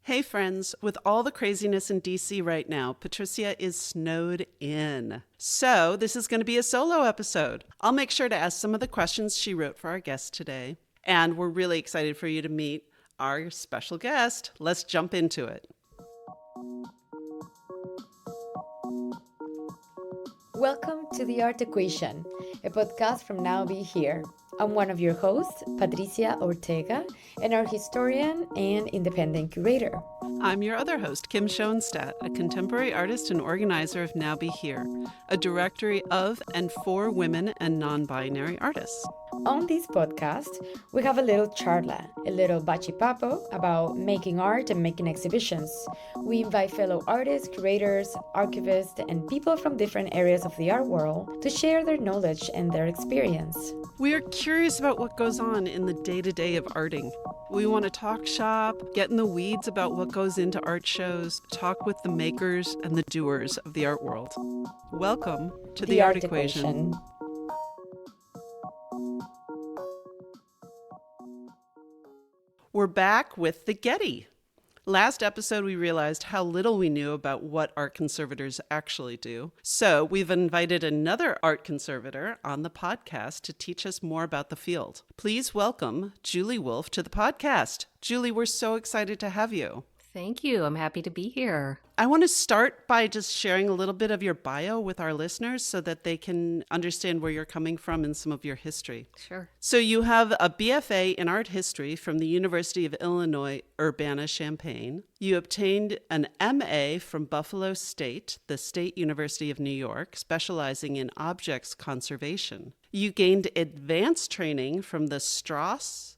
Hey friends, with all the craziness in DC right now, Patricia is snowed in. So this is going to be a solo episode. I'll make sure to ask some of the questions she wrote for our guest today. And we're really excited for you to meet our special guest. Let's jump into it. Welcome to The Art Equation, a podcast from Now Be Here. I'm one of your hosts, Patricia Ortega, and our historian and independent curator. I'm your other host, Kim Schoenstatt, a contemporary artist and organizer of Now Be Here, a directory of and for women and non-binary artists. On this podcast, we have a little charla, a little bachipapo about making art and making exhibitions. We invite fellow artists, curators, archivists, and people from different areas of the art world to share their knowledge and their experience. We are curious about what goes on in the day-to-day of arting. We want to talk shop, get in the weeds about what goes into art shows, talk with the makers and the doers of the art world. Welcome to The Art Equation. We're back with the Getty. Last episode, we realized how little we knew about what art conservators actually do. So we've invited another art conservator on the podcast to teach us more about the field. Please welcome Julie Wolfe to the podcast. Julie, we're so excited to have you. Thank you. I'm happy to be here. I want to start by just sharing a little bit of your bio with our listeners so that they can understand where you're coming from and some of your history. Sure. So you have a BFA in art history from the University of Illinois, Urbana-Champaign. You obtained an MA from Buffalo State, the State University of New York, specializing in objects conservation. You gained advanced training from the Strauss?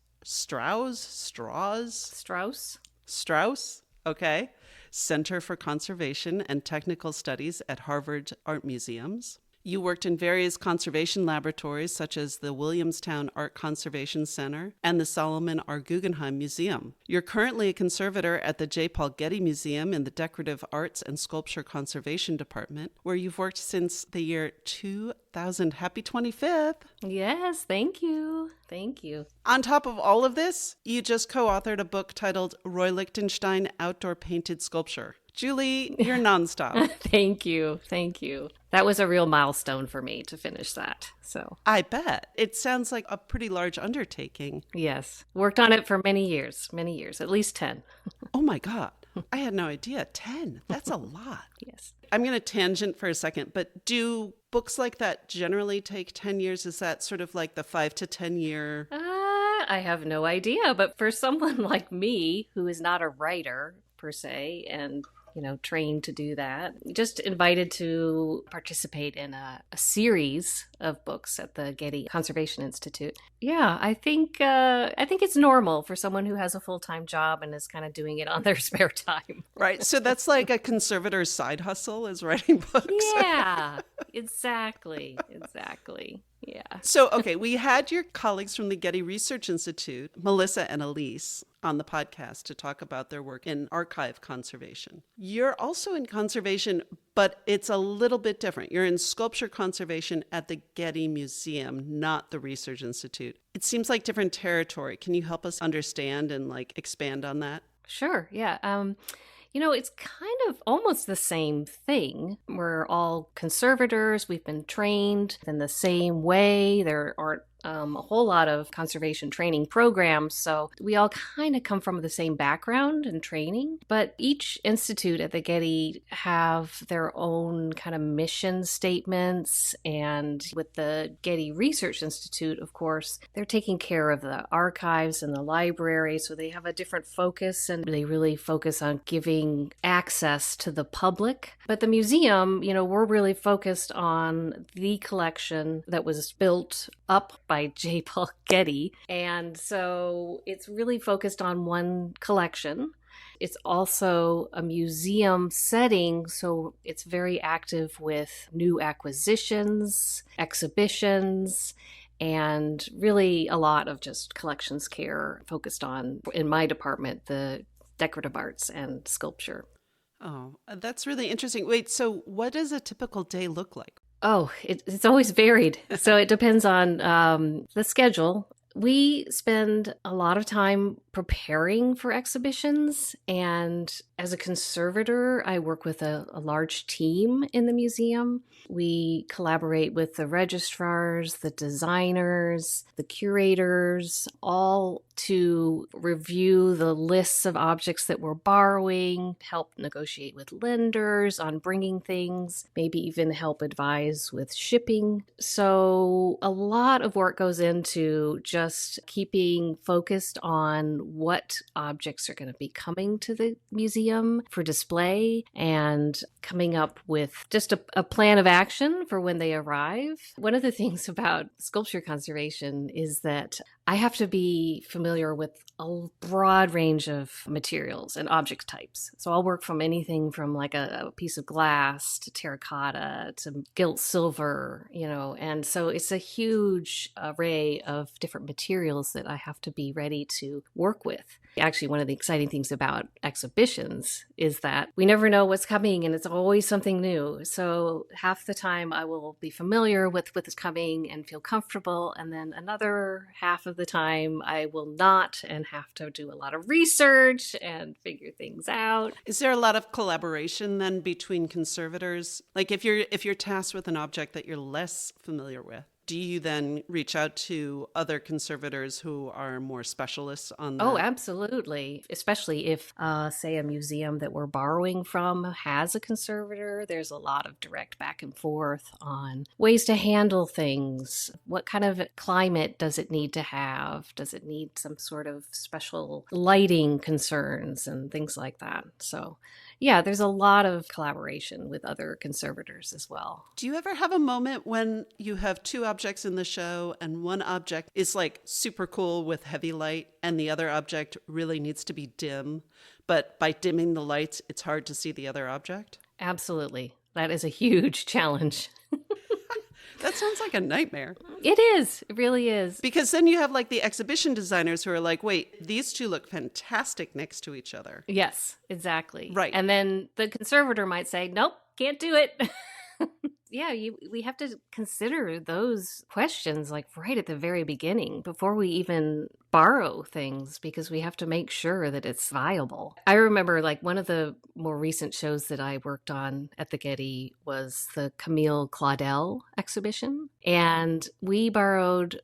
Okay. Center for Conservation and Technical Studies at Harvard Art Museums. You worked in various conservation laboratories such as the Williamstown Art Conservation Center and the Solomon R. Guggenheim Museum. You're currently a conservator at the J. Paul Getty Museum in the Decorative Arts and Sculpture Conservation Department, where you've worked since the year 2000. Happy 25th. Yes, thank you. Thank you. On top of all of this, you just co-authored a book titled Roy Lichtenstein, Outdoor Painted Sculpture. Julie, you're nonstop. Thank you. Thank you. That was a real milestone for me to finish that. So I bet. It sounds like a pretty large undertaking. yes, worked on it for many years, at least 10. Oh my God. I had no idea. 10. That's a lot. Yes. I'm going to tangent for a second, but do books like that generally take 10 years? Is that sort of like the 5 to 10 year? I have no idea, but for someone like me who is not a writer per se and trained to do that. Just invited to participate in a series of books at the Getty Conservation Institute. Yeah, I think it's normal for someone who has a full-time job and is kind of doing it on their spare time. Right. So that's like a conservator's side hustle is writing books. Yeah, exactly. Yeah. So, okay, we had your colleagues from the Getty Research Institute, Melissa and Elise, on the podcast to talk about their work in archive conservation. You're also in conservation, but it's a little bit different. You're in sculpture conservation at the Getty Museum, not the Research Institute. It seems like different territory. Can you help us understand and expand on that? Sure, yeah. It's kind of almost the same thing. We're all conservators. We've been trained in the same way. There aren't a whole lot of conservation training programs, so we all kind of come from the same background and training. But each institute at the Getty have their own kind of mission statements, and with the Getty Research Institute, of course, they're taking care of the archives and the library, so they have a different focus, and they really focus on giving access to the public. But the museum, we're really focused on the collection that was built up by J. Paul Getty. And so it's really focused on one collection. It's also a museum setting, so it's very active with new acquisitions, exhibitions, and really a lot of just collections care focused on, in my department, the decorative arts and sculpture. Oh, that's really interesting. Wait, so what does a typical day look like? Oh, it's always varied. So it depends on the schedule. We spend a lot of time preparing for exhibitions. And as a conservator, I work with a large team in the museum. We collaborate with the registrars, the designers, the curators, all to review the lists of objects that we're borrowing, help negotiate with lenders on bringing things, maybe even help advise with shipping. So a lot of work goes into just keeping focused on what objects are going to be coming to the museum for display and coming up with just a plan of action for when they arrive. One of the things about sculpture conservation is that I have to be familiar with a broad range of materials and object types. So I'll work from anything from like a piece of glass to terracotta to gilt silver, and so it's a huge array of different materials that I have to be ready to work with. Actually, one of the exciting things about exhibitions is that we never know what's coming and it's always something new. So half the time I will be familiar with what is coming and feel comfortable. And then another half of the time I will not and have to do a lot of research and figure things out. Is there a lot of collaboration then between conservators? Like if you're tasked with an object that you're less familiar with, do you then reach out to other conservators who are more specialists on that? Oh, absolutely. Especially if, say, a museum that we're borrowing from has a conservator. There's a lot of direct back and forth on ways to handle things. What kind of climate does it need to have? Does it need some sort of special lighting concerns and things like that? So yeah, there's a lot of collaboration with other conservators as well. Do you ever have a moment when you have two objects in the show and one object is like super cool with heavy light and the other object really needs to be dim, but by dimming the lights, it's hard to see the other object? Absolutely. That is a huge challenge. That sounds like a nightmare. It is. It really is. Because then you have like the exhibition designers who are like, wait, these two look fantastic next to each other. Yes, exactly. Right. And then the conservator might say, nope, can't do it. Yeah, we have to consider those questions like right at the very beginning before we even borrow things, because we have to make sure that it's viable. I remember like one of the more recent shows that I worked on at the Getty was the Camille Claudel exhibition. And we borrowed,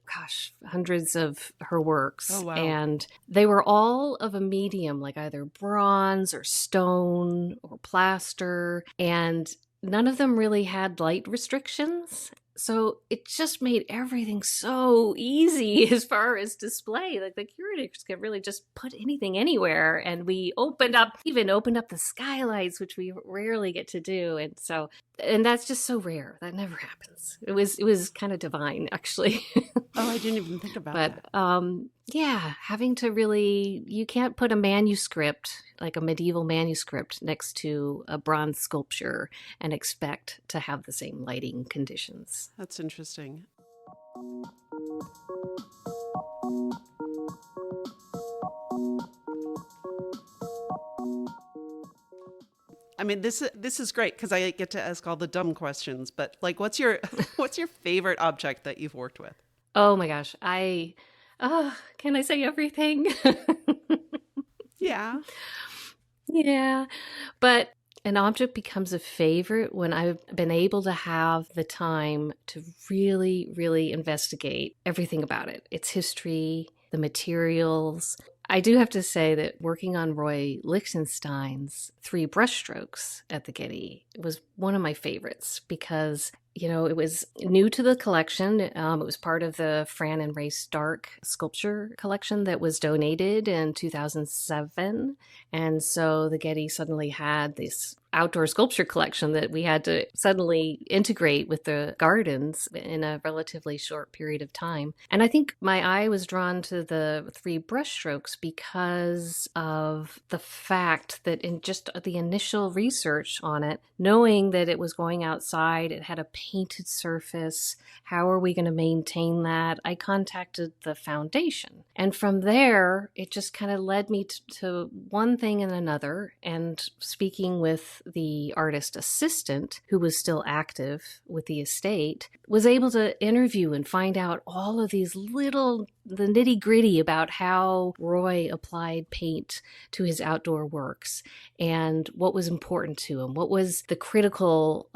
hundreds of her works. Oh, wow. And they were all of a medium, like either bronze or stone or plaster. And none of them really had light restrictions. So it just made everything so easy as far as display. Like the curators could really just put anything anywhere. And we even opened up the skylights, which we rarely get to do. And that's just so rare. That never happens. It was kind of divine, actually. Oh, I didn't even think about that. Yeah, having to really, you can't put a manuscript, like a medieval manuscript, next to a bronze sculpture and expect to have the same lighting conditions. That's interesting. I mean, this is great because I get to ask all the dumb questions. But like, what's your favorite object that you've worked with? Oh my gosh, can I say everything? Yeah. Yeah, but an object becomes a favorite when I've been able to have the time to really, really investigate everything about it, its history, the materials. I do have to say that working on Roy Lichtenstein's 3 brushstrokes at the Getty was one of my favorites because, it was new to the collection. It was part of the Fran and Ray Stark sculpture collection that was donated in 2007. And so the Getty suddenly had this outdoor sculpture collection that we had to suddenly integrate with the gardens in a relatively short period of time. And I think my eye was drawn to the 3 brushstrokes because of the fact that in just the initial research on it, knowing that it was going outside, it had a painted surface, how are we going to maintain that? I contacted the foundation. And from there, it just kind of led me to one thing and another. And speaking with the artist assistant, who was still active with the estate, was able to interview and find out all of these the nitty gritty about how Roy applied paint to his outdoor works and what was important to him, what was the critical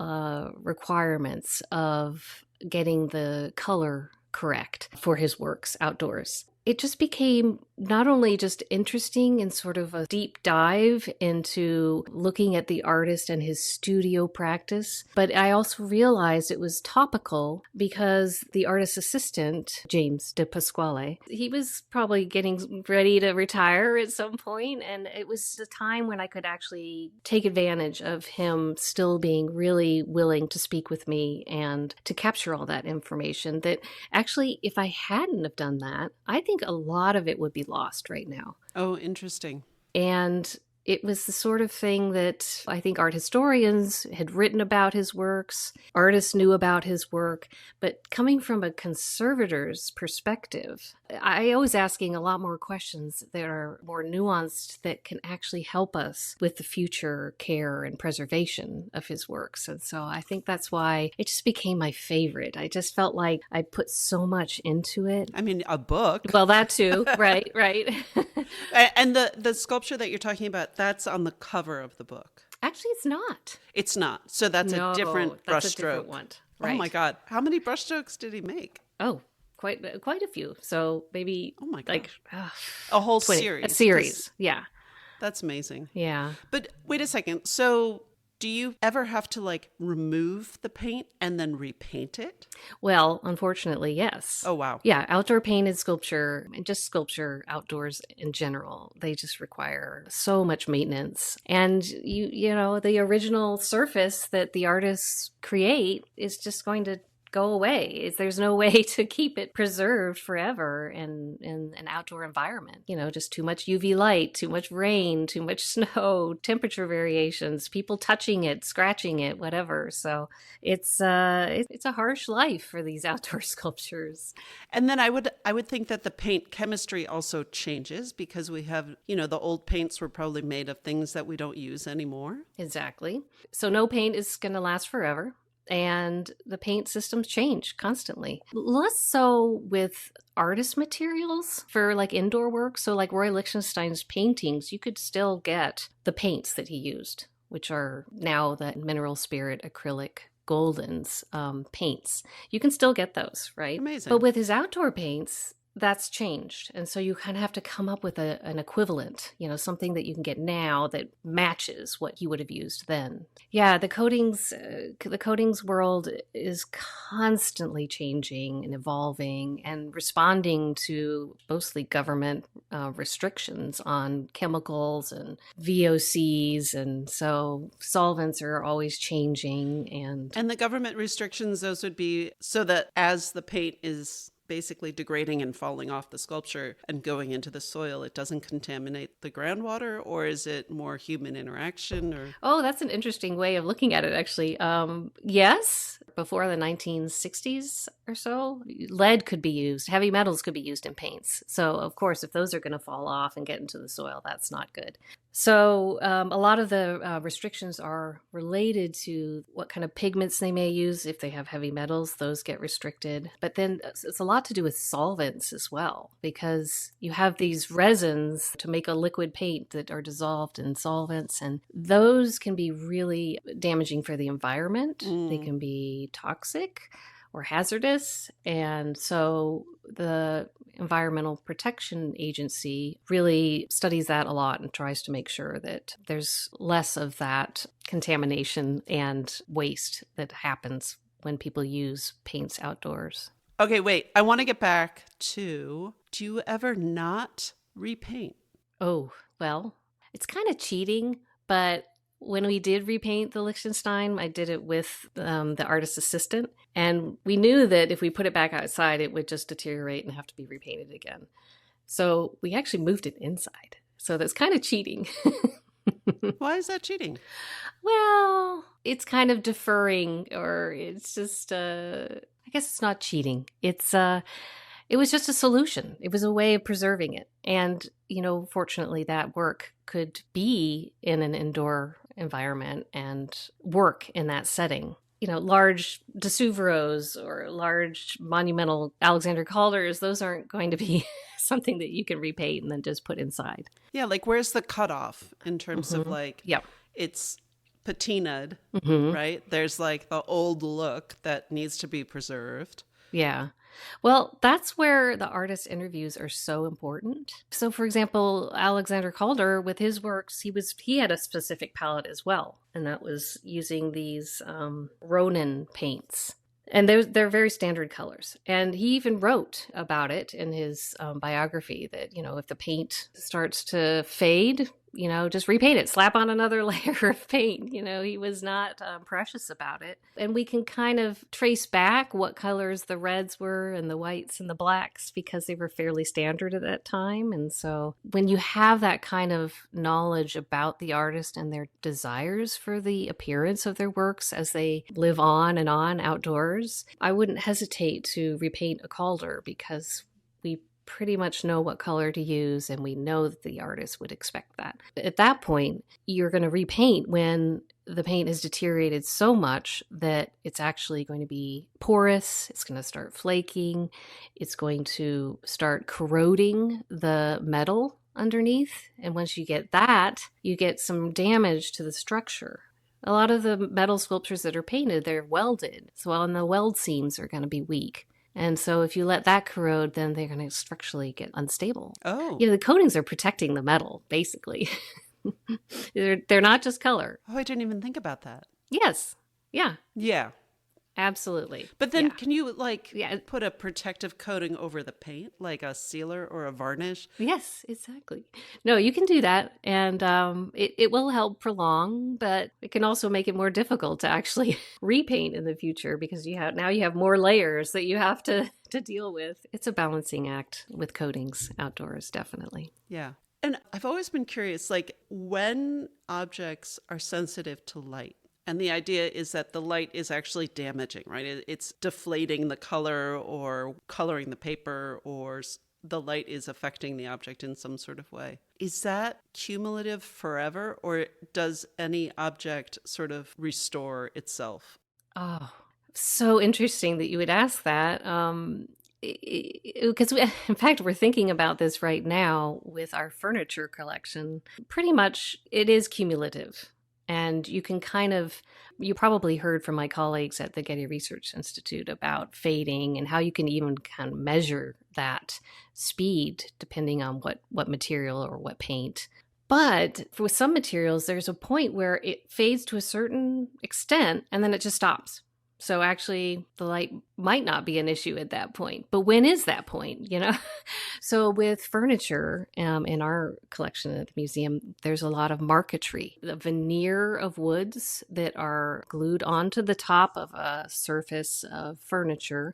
requirements of getting the color correct for his works outdoors. It just became not only just interesting and sort of a deep dive into looking at the artist and his studio practice, but I also realized it was topical because the artist's assistant, James de Pasquale, he was probably getting ready to retire at some point, and it was a time when I could actually take advantage of him still being really willing to speak with me and to capture all that information that actually, if I hadn't have done that, I think a lot of it would be lost right now. Oh, interesting. And it was the sort of thing that I think art historians had written about his works, artists knew about his work, but coming from a conservator's perspective, I was asking a lot more questions that are more nuanced that can actually help us with the future care and preservation of his works. And so I think that's why it just became my favorite. I just felt like I put so much into it. I mean, a book. Well, that too. Right. And the sculpture that you're talking about, that's on the cover of the book. Actually, it's not. It's not. So that's a different that's a brushstroke. different one. Right. Oh my God. How many brushstrokes did he make? Oh, quite a few. So maybe like a whole 20, series. A series. Yeah. That's amazing. Yeah. But wait a second. So do you ever have to like remove the paint and then repaint it? Well, unfortunately, yes. Oh, wow. Yeah. Outdoor painted sculpture and just sculpture outdoors in general, they just require so much maintenance. And you know, the original surface that the artists create is just going to go away. There's no way to keep it preserved forever in an outdoor environment. You know, just too much UV light, too much rain, too much snow, temperature variations, people touching it, scratching it, whatever. So it's a harsh life for these outdoor sculptures. And then I would think that the paint chemistry also changes because we have, you know, the old paints were probably made of things that we don't use anymore. Exactly. So no paint is going to last forever. And the paint systems change constantly. Less so with artist materials for like indoor work. So like Roy Lichtenstein's paintings, you could still get the paints that he used, which are now the mineral spirit acrylic Golden's paints. You can still get those, right? Amazing. But with his outdoor paints, that's changed. And so you kind of have to come up with an equivalent, you know, something that you can get now that matches what you would have used then. Yeah, the coatings world is constantly changing and evolving and responding to mostly government restrictions on chemicals and VOCs. And so solvents are always changing. And the government restrictions, those would be so that as the paint is basically degrading and falling off the sculpture and going into the soil, it doesn't contaminate the groundwater, or is it more human interaction? Or oh, that's an interesting way of looking at it, actually. Yes, before the 1960s or so, lead could be used, heavy metals could be used in paints. So, of course, if those are going to fall off and get into the soil, that's not good. So a lot of the restrictions are related to what kind of pigments they may use. If they have heavy metals, those get restricted. But then it's a lot to do with solvents as well, because you have these resins to make a liquid paint that are dissolved in solvents, and those can be really damaging for the environment. They can be toxic or hazardous. And so the Environmental Protection Agency really studies that a lot and tries to make sure that there's less of that contamination and waste that happens when people use paints outdoors. Okay, wait. I want to get back to, do you ever not repaint? Oh, well, it's kind of cheating, but when we did repaint the Lichtenstein, I did it with the artist assistant. And we knew that if we put it back outside, it would just deteriorate and have to be repainted again. So we actually moved it inside. So that's kind of cheating. Why is that cheating? Well, it's kind of deferring, or it's just, I guess it's not cheating. It was just a solution. It was a way of preserving it. And, you know, fortunately that work could be in an indoor environment and work in that setting. Large Desouvros or large monumental Alexander Calders, those aren't going to be something that you can repaint and then just put inside. Yeah, like where's the cutoff in terms of like, Yep. it's patinaed, right? There's like the old look that needs to be preserved. Yeah. Well, that's where the artist interviews are so important. So, for example, Alexander Calder, with his works, he had a specific palette as well, and that was using these Ronin paints. And they're very standard colors. And he even wrote about it in his biography that, if the paint starts to fade, just repaint it, slap on another layer of paint. He was not precious about it. And we can kind of trace back what colors the reds were and the whites and the blacks because they were fairly standard at that time. And so when you have that kind of knowledge about the artist and their desires for the appearance of their works as they live on and on outdoors, I wouldn't hesitate to repaint a Calder because we pretty much know what color to use, and we know that the artist would expect that. At that point, you're going to repaint when the paint has deteriorated so much that it's actually going to be porous, it's going to start flaking, it's going to start corroding the metal underneath. And once you get that, you get some damage to the structure. A lot of the metal sculptures that are painted, they're welded. So and the weld seams are going to be weak. And so if you let that corrode, then they're going to structurally get unstable. Oh. The coatings are protecting the metal, basically. They're not just color. Oh, I didn't even think about that. Yes. Yeah. Yeah. Absolutely. But then Yeah. can you put a protective coating over the paint, like a sealer or a varnish? Yes, exactly. No, you can do that. And it will help prolong, but it can also make it more difficult to actually repaint in the future because you have more layers that you have to deal with. It's a balancing act with coatings outdoors, definitely. Yeah. And I've always been curious, like when objects are sensitive to light. And the idea is that the light is actually damaging, right? It's deflating the color or coloring the paper, or the light is affecting the object in some sort of way. Is that cumulative forever, or does any object sort of restore itself? Oh, so interesting that you would ask that. Because in fact, we're thinking about this right now with our furniture collection. Pretty much it is cumulative. And you probably heard from my colleagues at the Getty Research Institute about fading and how you can even kind of measure that speed depending on what material or what paint. But with some materials, there's a point where it fades to a certain extent and then it just stops. So actually, the light might not be an issue at that point. But when is that point, So with furniture in our collection at the museum, there's a lot of marquetry, the veneer of woods that are glued onto the top of a surface of furniture.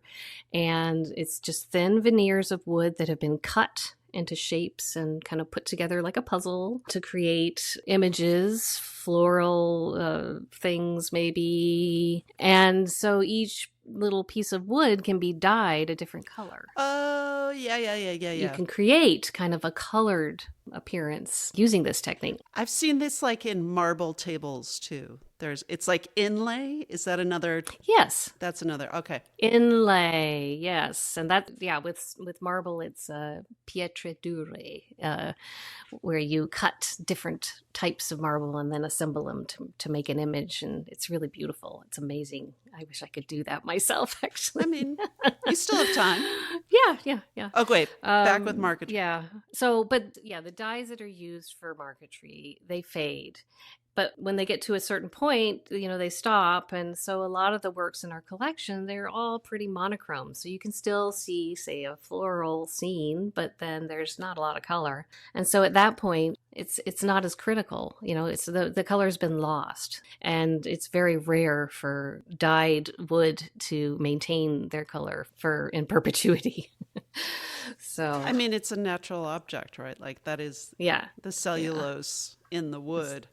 And it's just thin veneers of wood that have been cut into shapes and kind of put together like a puzzle to create images, floral things maybe. And so each little piece of wood can be dyed a different color. Oh, yeah. You can create kind of a colored appearance using this technique. I've seen this like in marble tables too. It's like inlay. Is that another? Yes. That's another. Okay. Inlay, yes. And with marble, it's pietre dure, where you cut different types of marble and then assemble them to make an image. And it's really beautiful. It's amazing. I wish I could do that myself, actually. I mean, you still have time. Yeah. Oh, wait. Back with marquetry. Yeah. So, the dyes that are used for marquetry, they fade. But when they get to a certain point, they stop. And so a lot of the works in our collection, they're all pretty monochrome. So you can still see, say, a floral scene, but then there's not a lot of color. And so at that point, it's not as critical. It's the color's been lost. And it's very rare for dyed wood to maintain their color in perpetuity. So I mean, it's a natural object, right? Like that is the cellulose in the wood.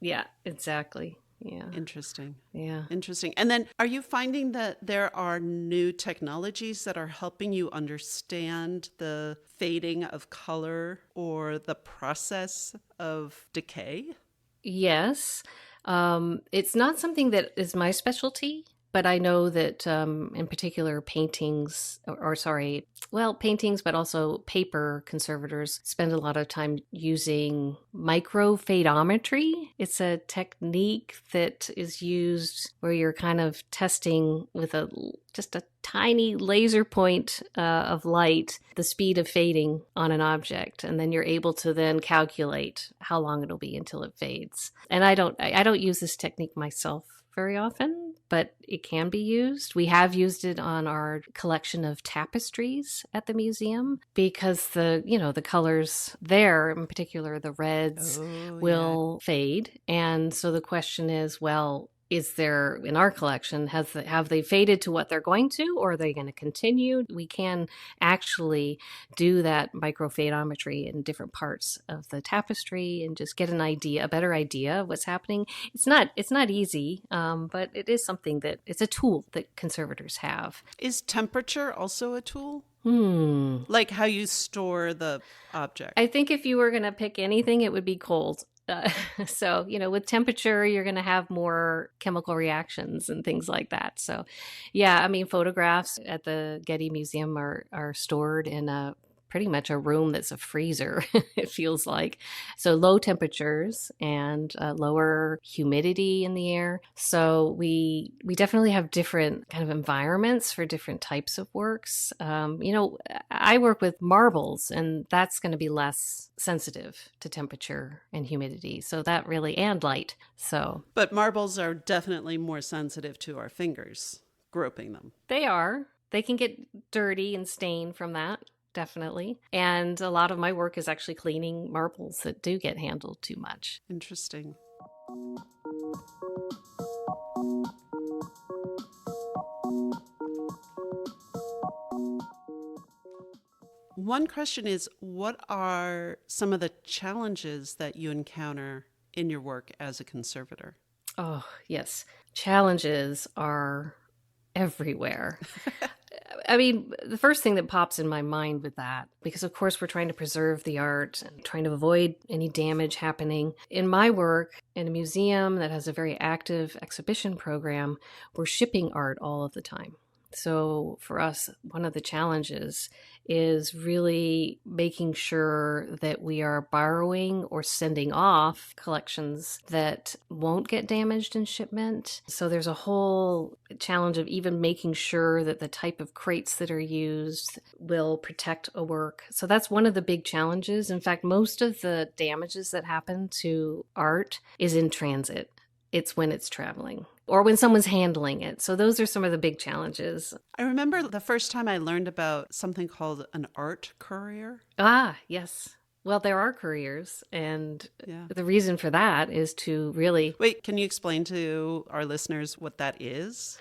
Yeah, exactly. Yeah. Interesting. Yeah. Interesting. And then are you finding that there are new technologies that are helping you understand the fading of color or the process of decay? Yes. It's not something that is my specialty, but I know that in particular paintings, paintings, but also paper conservators spend a lot of time using microphaedometry. It's a technique that is used where you're kind of testing with just a tiny laser point of light, the speed of fading on an object. And then you're able to then calculate how long it'll be until it fades. And I don't use this technique myself very often, but it can be used. We have used it on our collection of tapestries at the museum because the colors there, in particular the reds, will fade. And so the question is, well, is there, in our collection, have they faded to what they're going to, or are they going to continue? We can actually do that microphaedometry in different parts of the tapestry and just get a better idea of what's happening. It's not easy, but it is something it's a tool that conservators have. Is temperature also a tool? Like how you store the object? I think if you were going to pick anything, it would be cold. So, with temperature, you're going to have more chemical reactions and things like that. So, yeah, I mean, photographs at the Getty Museum are stored in pretty much a room that's a freezer, it feels like. So low temperatures and lower humidity in the air. So we definitely have different kind of environments for different types of works. I work with marbles, and that's going to be less sensitive to temperature and humidity. So that really, and light. So, but marbles are definitely more sensitive to our fingers groping them. They are. They can get dirty and stained from that. Definitely. And a lot of my work is actually cleaning marbles that do get handled too much. Interesting. One question is, what are some of the challenges that you encounter in your work as a conservator? Oh, yes. Challenges are everywhere. I mean, the first thing that pops in my mind with that, because of course we're trying to preserve the art and trying to avoid any damage happening. In my work, in a museum that has a very active exhibition program, we're shipping art all of the time. So for us, one of the challenges is really making sure that we are borrowing or sending off collections that won't get damaged in shipment. So there's a whole challenge of even making sure that the type of crates that are used will protect a work. So that's one of the big challenges. In fact, most of the damages that happen to art is in transit. It's when it's traveling or when someone's handling it. So those are some of the big challenges. I remember the first time I learned about something called an art courier. Ah, yes. Well, there are couriers, and the reason for that is to really... Wait, can you explain to our listeners what that is?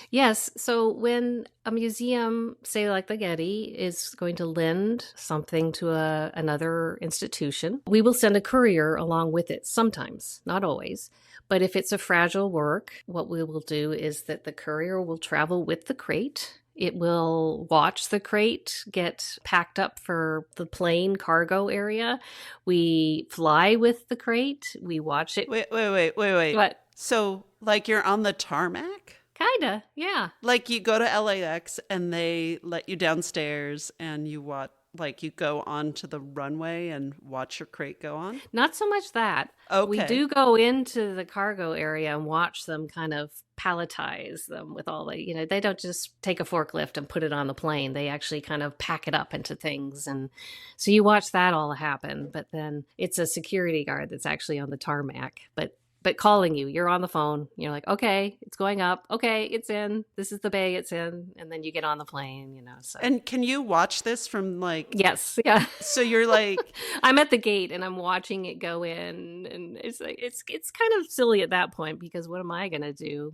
Yes. So when a museum, say like the Getty, is going to lend something to another institution, we will send a courier along with it sometimes, not always. But if it's a fragile work, what we will do is that the courier will travel with the crate. It will watch the crate get packed up for the plane cargo area. We fly with the crate. We watch it. Wait. What? So, like, you're on the tarmac? Kinda, yeah. Like, you go to LAX and they let you downstairs and you go onto the runway and watch your crate go on? Not so much that. Okay. We do go into the cargo area and watch them kind of palletize them with all the, they don't just take a forklift and put it on the plane. They actually kind of pack it up into things. And so you watch that all happen, but then it's a security guard that's actually on the tarmac. But calling you, you're on the phone. You're like, okay, it's going up. Okay, it's in. This is the bay it's in. And then you get on the plane, So. And can you watch this from Yes, yeah. So you're like... I'm at the gate and I'm watching it go in. And it's like, it's kind of silly at that point because what am I going to do,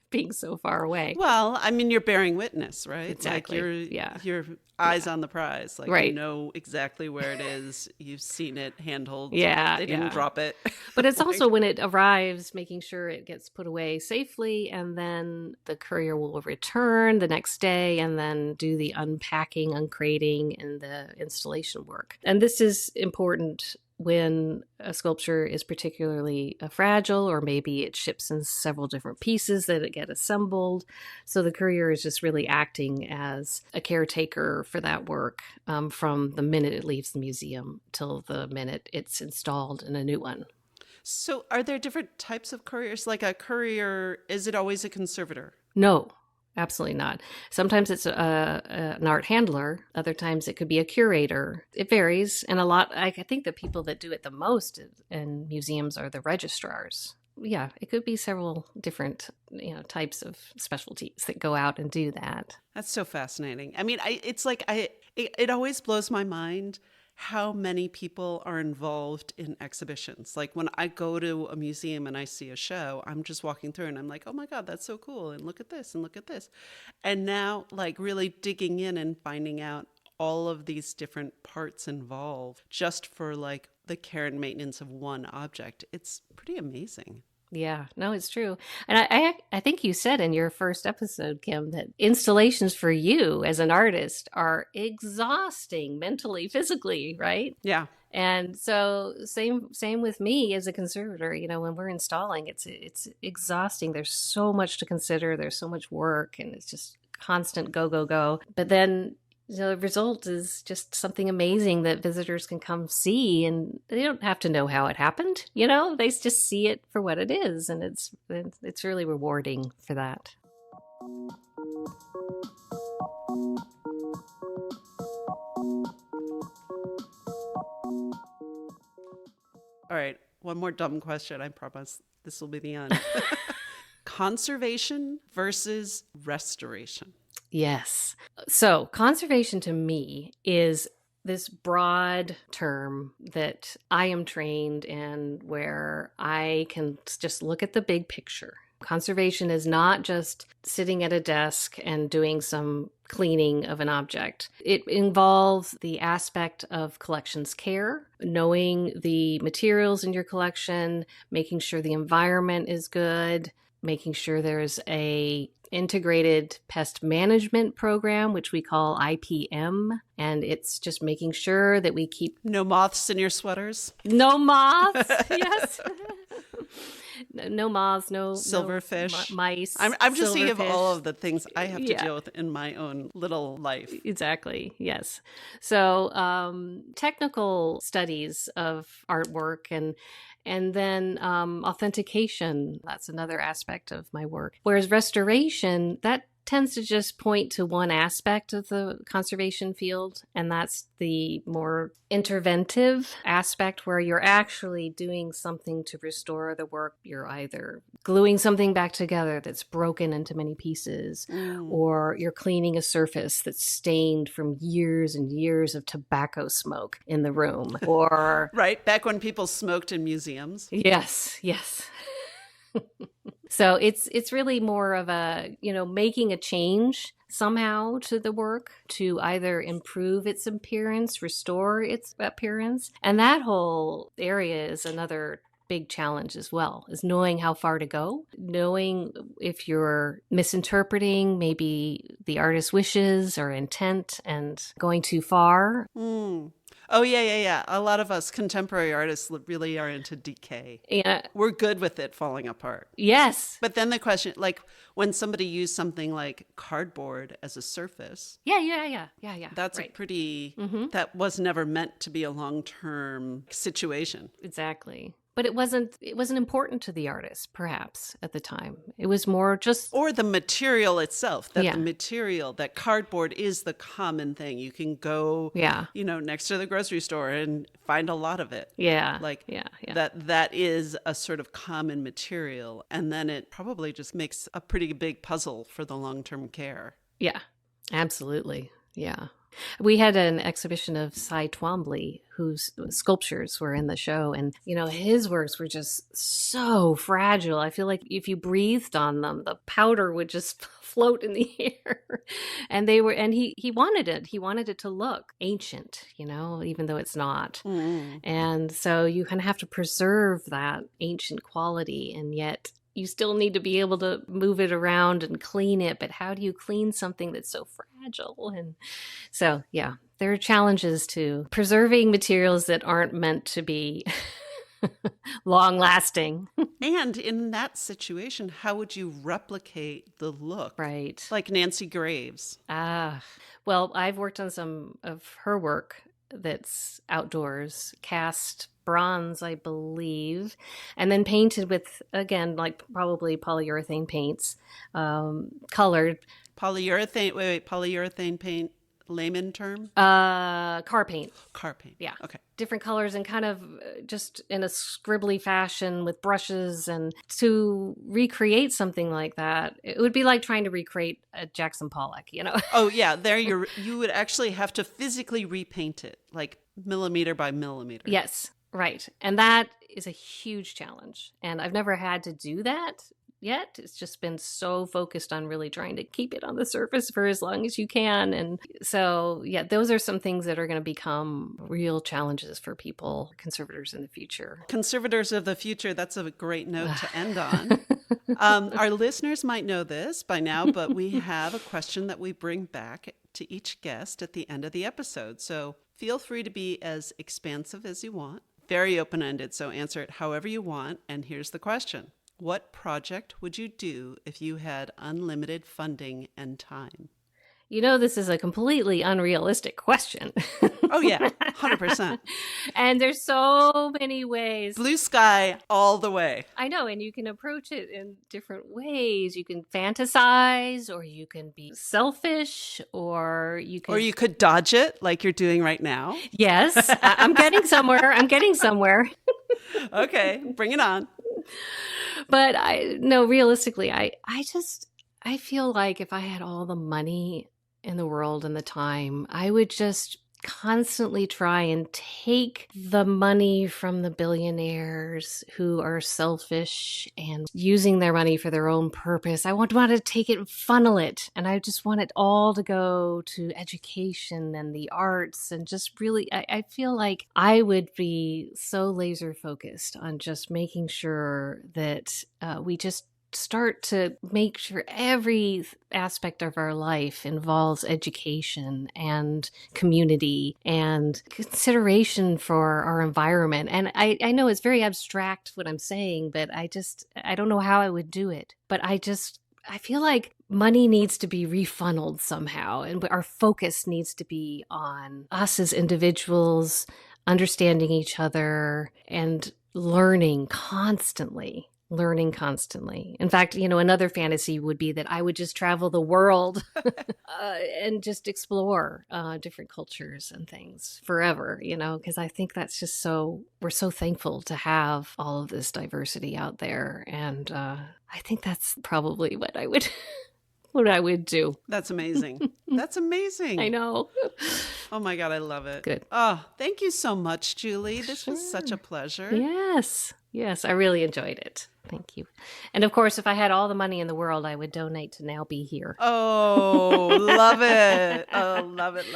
being so far away? Well, I mean, you're bearing witness, right? Exactly. Like your eyes on the prize. Like, right. You know exactly where it is. You've seen it handled. Yeah. They didn't drop it. But it's also when it arrives, making sure it gets put away safely. And then the courier will return the next day and then do the unpacking, uncrating, and the installation work. And this is important when a sculpture is particularly fragile, or maybe it ships in several different pieces that it get assembled. So the courier is just really acting as a caretaker for that work from the minute it leaves the museum till the minute it's installed in a new one. So are there different types of couriers? Like a courier, is it always a conservator? No. Absolutely not. Sometimes it's an art handler. Other times it could be a curator. It varies. And I think the people that do it the most in museums are the registrars. Yeah, it could be several different types of specialties that go out and do that. That's so fascinating. I mean, it always blows my mind how many people are involved in exhibitions. Like when I go to a museum and I see a show, I'm just walking through and I'm like, oh my God, that's so cool. And look at this and look at this. And now like really digging in and finding out all of these different parts involved just for like the care and maintenance of one object. It's pretty amazing. Yeah, no, it's true. And I think you said in your first episode, Kim, that installations for you as an artist are exhausting mentally, physically, right? Yeah. And so same with me as a conservator, when we're installing, it's exhausting. There's so much to consider. There's so much work, and it's just constant go, go, go. But then the result is just something amazing that visitors can come see, and they don't have to know how it happened. They just see it for what it is, and it's really rewarding for that. All right, one more dumb question. I promise this will be the end. Conservation versus restoration. Yes. So conservation to me is this broad term that I am trained in, where I can just look at the big picture. Conservation is not just sitting at a desk and doing some cleaning of an object. It involves the aspect of collections care, knowing the materials in your collection, making sure the environment is good, making sure there's a integrated pest management program, which we call IPM. And it's just making sure that we keep... No moths in your sweaters? No moths, yes. No moths, no silverfish, no mice. I'm just thinking of all of the things I have to deal with in my own little life. Exactly. Yes. So technical studies of artwork and then authentication, that's another aspect of my work. Whereas restoration, that tends to just point to one aspect of the conservation field, and that's the more interventive aspect where you're actually doing something to restore the work. You're either gluing something back together that's broken into many pieces, or you're cleaning a surface that's stained from years and years of tobacco smoke in the room. Or right, back when people smoked in museums. Yes. So it's really more of a, making a change somehow to the work to either improve its appearance, restore its appearance. And that whole area is another big challenge as well, is knowing how far to go, knowing if you're misinterpreting maybe the artist's wishes or intent and going too far. Oh, yeah. A lot of us contemporary artists really are into decay. Yeah. We're good with it falling apart. Yes. But then the question, like when somebody used something like cardboard as a surface. Yeah. That's right. a pretty, that was never meant to be a long-term situation. Exactly. But it wasn't important to the artist, perhaps, at the time. It was more just... Or the material itself, that cardboard is the common thing. You can go, next to the grocery store and find a lot of it. Yeah. That is a sort of common material. And then it probably just makes a pretty big puzzle for the long-term care. Yeah, absolutely. Yeah. We had an exhibition of Twombly, whose sculptures were in the show. And, his works were just so fragile. I feel like if you breathed on them, the powder would just float in the air. And he wanted it. He wanted it to look ancient, even though it's not. And so you kind of have to preserve that ancient quality, and yet you still need to be able to move it around and clean it. But how do you clean something that's so fragile? fragile. And so, yeah, there are challenges to preserving materials that aren't meant to be long lasting. And in that situation, how would you replicate the look? Right. Like Nancy Graves. Well, I've worked on some of her work that's outdoors, cast bronze, I believe, and then painted with, again, like probably polyurethane paints, colored. Polyurethane paint, layman term? Car paint. Car paint. Yeah. Okay. Different colors and kind of just in a scribbly fashion with brushes. And to recreate something like that, it would be like trying to recreate a Jackson Pollock, you know? Oh, yeah. There you would actually have to physically repaint it, like millimeter by millimeter. Yes, right. And that is a huge challenge. And I've never had to do that yet. It's just been so focused on really trying to keep it on the surface for as long as you can. And so, yeah, those are some things that are going to become real challenges for people, conservators in the future. Conservators of the future, that's a great note to end on. Our listeners might know this by now, but we have a question that we bring back to each guest at the end of the episode. So feel free to be as expansive as you want. Very open-ended, so answer it however you want. And here's the question. What project would you do if you had unlimited funding and time? You know, this is a completely unrealistic question. Oh, yeah, 100%. And there's so many ways. Blue sky all the way. I know, and you can approach it in different ways. You can fantasize, or you can be selfish, or you can... Or you could dodge it like you're doing right now. Yes, I'm getting somewhere. I'm getting somewhere. Okay, bring it on. But realistically, I feel like if I had all the money in the world and the time, I would just constantly try and take the money from the billionaires who are selfish and using their money for their own purpose. I want to take it and funnel it. And I just want it all to go to education and the arts. And just really, I feel like I would be so laser focused on just making sure that we just start to make sure every aspect of our life involves education and community and consideration for our environment. And I know it's very abstract what I'm saying, but I don't know how I would do it. But I feel like money needs to be refunneled somehow, and our focus needs to be on us as individuals, understanding each other and learning constantly. In fact, another fantasy would be that I would just travel the world and just explore different cultures and things forever, because I think that's just we're so thankful to have all of this diversity out there. And I think that's probably what I would do. That's amazing. That's amazing. I know. Oh my God, I love it. Good. Oh, thank you so much, Julie. This was such a pleasure. Yes, I really enjoyed it. Thank you. And of course, if I had all the money in the world, I would donate to Now Be Here. Oh, love it. Oh, love it.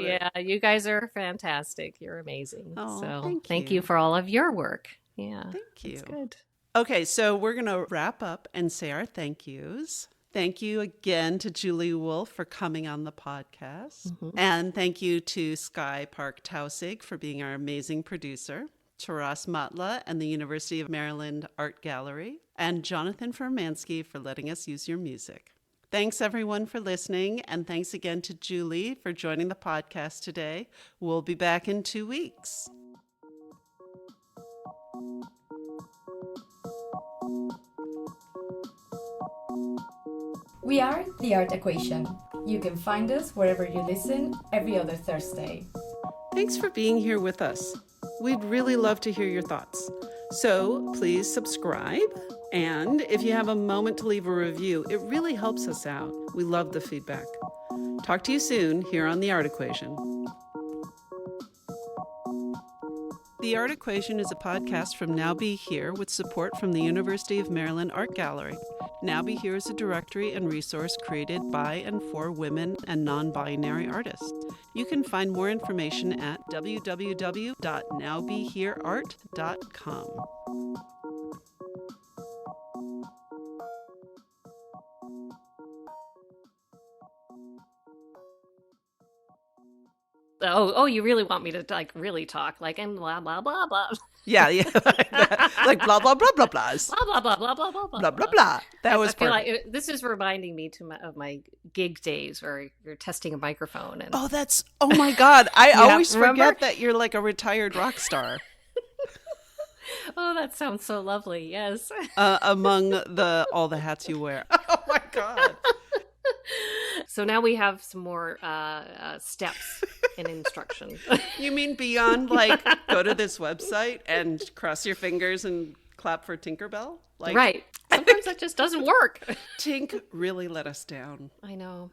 Yeah, you guys are fantastic. You're amazing. Oh, so thank you for all of your work. Yeah. Thank you. That's good. Okay, so we're going to wrap up and say our thank yous. Thank you again to Julie Wolfe for coming on the podcast. Mm-hmm. And thank you to Sky Park Tausig for being our amazing producer. Taras Matla and the University of Maryland Art Gallery, and Jonathan Furmansky for letting us use your music. Thanks everyone for listening, and thanks again to Julie for joining the podcast today. We'll be back in 2 weeks. We are The Art Equation. You can find us wherever you listen every other Thursday. Thanks for being here with us. We'd really love to hear your thoughts. So please subscribe. And if you have a moment to leave a review, it really helps us out. We love the feedback. Talk to you soon here on The Art Equation. The Art Equation is a podcast from Now Be Here with support from the University of Maryland Art Gallery. Now Be Here is a directory and resource created by and for women and non-binary artists. You can find more information at www.nowbehereart.com. Oh, you really want me to like really talk like and blah blah blah blah Yeah, like blah blah blah blah blahs. blah blah blah blah blah blah Blah blah blah. That was I feel perfect. like this is reminding me of my gig days where you're testing a microphone and Oh my God. I always remember? forget that you're like a retired rock star. oh, that sounds so lovely. Yes. Among all the hats you wear. Oh my God. So now we have some more steps in instruction. You mean beyond like go to this website and cross your fingers and clap for Tinkerbell? Like, right. Sometimes that just doesn't work. Tink really let us down. I know.